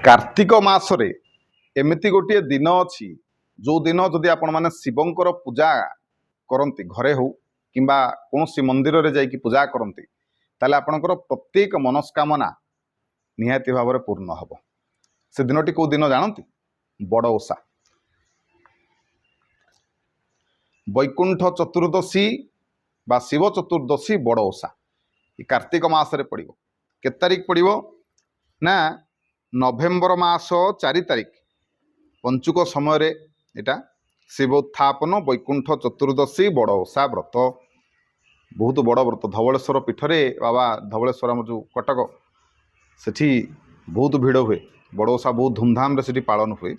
कार्तिक मासरे एमती गोटे दिन अच्छी जो दिन जदि आपण मैंने शिवंकर पूजा करती घरे हो कि कौन मंदिर रे जाइकी पूजा करती ताले आपणकर प्रत्येक मनस्कामना निहाती भाव में पूर्ण हम से दिनटी कौ दिन जानती बड़ ओषा वैकुंठ चतुर्दशी बा शिव चतुर्दशी बड़ ओषा कार्तिक मासरे पड़ो के तारिख पड़ो ना नवेम्बर मास 4 तारिख पंचुक समय एटा शिवोत्थापन वैकुंठ चतुर्दशी बड़ ओषा व्रत बहुत बड़ व्रत धवलेश्वर पीठरे बाबा धवलेश्वर जो कटक सेठी बहुत भिड़ हुए बड़ ओषा बहुत धूमधाम से पालन हुए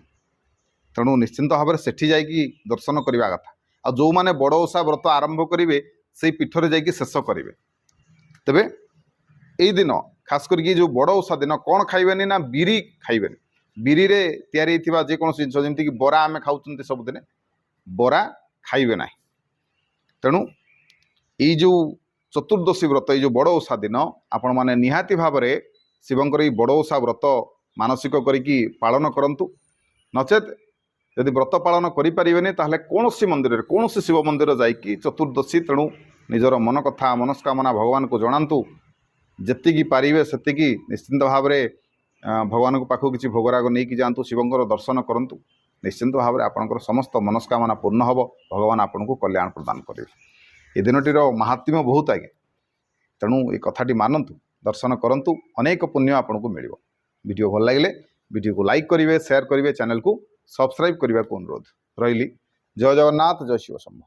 तेणु निश्चिंत भाव में सेठी जाइकी दर्शन करने कथा आ जो मैंने बड़ ओषा व्रत आरंभ करेंगे से पीठरे जाइकी शेष करेंगे तेबे यही दिन खास करके जो बड़ ओषा दिन कौन खाइबेनी ना बिरी खाइबेनी बिरी रे तैयारी थिबा जे कोन जिनिस जेमति कि बरा आमे खाउचंती सबदिने बरा खाइबे ना तेणु ये जो चतुर्दशी व्रत ये जो बड़ ओषा दिन आपण माने निहाती भाव में शिवंकर ये बड़ ओषा व्रत मानसिक करिकी पालन करंतु नचेत यदि व्रत पालन करें ताहले कौन मंदिर कौन शिव मंदिर जाइकी चतुर्दशी तेणु निजर मन कथा मनस्कामना भगवान को जनातु जेतिकी पारिबे सेतिकी निश्चिंत भाव में भगवान को पाखु किसी भोगराग नहीं कि जातु शिवंकर दर्शन करंतु निश्चिंत भाव में आपणकर समस्त मनस्कामना पूर्ण हम भगवान आपन को कल्याण प्रदान करेंगे ये दिनटीर महात्म्य बहुत आगे तेणु ये कथाटी मानतु दर्शन करंतु अनेक पुण्य आपन को मिल वीडियो भल लगे वीडियो को लाइक करेंगे शेयर करेंगे चैनल को सब्सक्राइब करने को अनुरोध रही जय जगन्नाथ जय शिव शंभु।